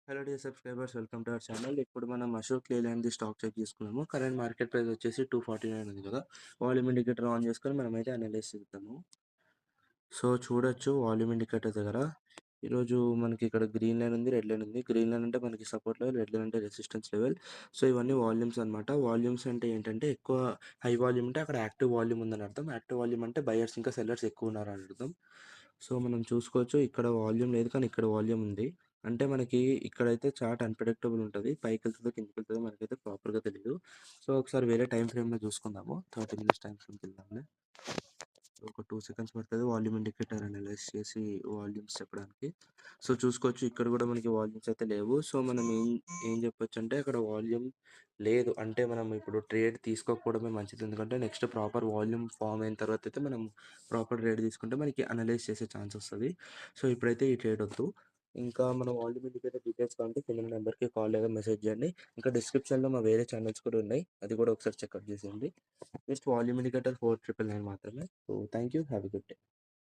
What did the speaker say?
Hello dear subscribers, welcome to our channel. ఇప్పుడు మనం Ashok లేలాండ్‌ది stock check చేసుకున్నాము. కరెంట్ మార్కెట్ ప్రైస్ వచ్చేసి 249 ఉంది కదా. వాల్యూమ్ ఇండికేటర్ ఆన్ చేసుకొని మనమైతే అనలైజ్ చేద్దాము. సో చూడొచ్చు వాల్యూమ్ ఇండికేటర్ దగ్గర ఈరోజు మనకి ఇక్కడ గ్రీన్ లైన్ ఉంది, రెడ్ లైన్ ఉంది. గ్రీన్ లైన్ అంటే మనకి సపోర్ట్ లెవెల్, రెడ్ లైన్ అంటే రెసిస్టెన్స్ లెవెల్. సో ఇవన్నీ వాల్యూమ్స్ అనమాట. వాల్యూమ్స్ అంటే ఏంటంటే ఎక్కువ హై వాల్యూమ్ అంటే అక్కడ యాక్టివ్ వాల్యూమ్ ఉందని అర్థం. యాక్టివ్ వాల్యూమ్ అంటే బయర్స్ ఇంకా సెల్లర్స్ ఎక్కువ ఉన్నారని అర్థం. సో మనం చూసుకోవచ్చు ఇక్కడ వాల్యూమ్ లేదు కానీ ఇక్కడ వాల్యూమ్ ఉంది. అంటే మనకి ఇక్కడైతే చార్ట్ అన్‌ప్రెడిక్టబుల్ ఉంటది. పైకెళ్తదో, కిందకెళ్తదో మనకైతే ప్రాపర్‌గా తెలీదు. సో ఒకసారి వేరే టైమ్ ఫ్రేమ్‌లో చూసుకుందాము. 30 మినిట్స్ టైమ్ ఫ్రేమ్‌కెళ్దాంలే. ఒక 2 సెకండ్స్ పడుతది వాల్యూమ్ ఇండికేటర్ అనలైజ్ చేసి వాల్యూమ్స్ చెప్పడానికి. సో చూసుకోవచ్చు ఇక్కడ కూడా మనకి వాల్యూమ్స్ అయితే లేవు. సో మనం ఏం చెప్పొచ్చంటే అక్కడ వాల్యూమ్ లేదు. అంటే మనం ఇప్పుడు ట్రేడ్ తీసుకోకపోవడమే మంచిది. ఎందుకంటే నెక్స్ట్ ప్రాపర్ వాల్యూమ్ ఫార్మ్ అయిన తర్వాత అయితే మనం ప్రాపర్ ట్రేడ్ తీసుకుంటే మనకి అనలైజ్ చేసే ఛాన్స్ వస్తది. సో ఇప్పుడైతే ఈ ట్రేడ్ వద్దు. ఇంకా మనం వాల్యూమ్ ఇండికేటర్ డీటెయిల్స్ కావాలంటే కింద నెంబర్‌కి కాల్ లేదా మెసేజ్ చేయండి. ఇంకా డిస్క్రిప్షన్‌లో మా వేరే ఛానల్స్ కూడా ఉన్నాయి. అది కూడా ఒకసారి చెకప్ చేసేయండి. జస్ట్ వాల్యూమ్ ఇండికేటర్ 4999 మాత్రమే. So thank you. Have a good day.